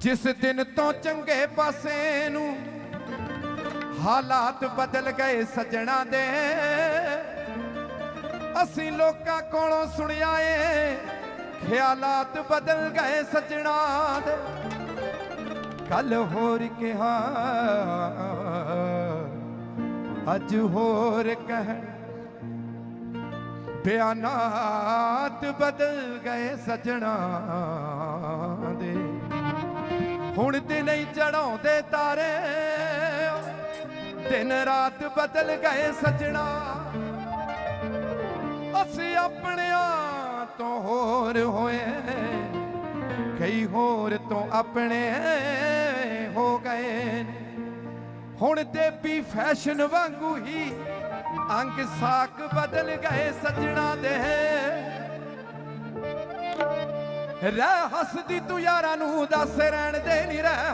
जिस दिन तो चंगे पासे नू हालात बदल गए सजना दे, असी लोकां कोलों सुनिया ए ख्यालात बदल गए सजना दे। कल होर कहा अज होर कहन, बयानात बदल गए सजना दे। हुण दिन ही चढ़ाउंदे तारे, दिन रात बदल गए सजना। असी अपनियां तो होर होए, कई होर तो अपने हो गए। हुण ते भी फैशन वांगू ही अंग साक बदल गए सजना दे। रह हसदी तू यारां नू दस रहन दे नी रह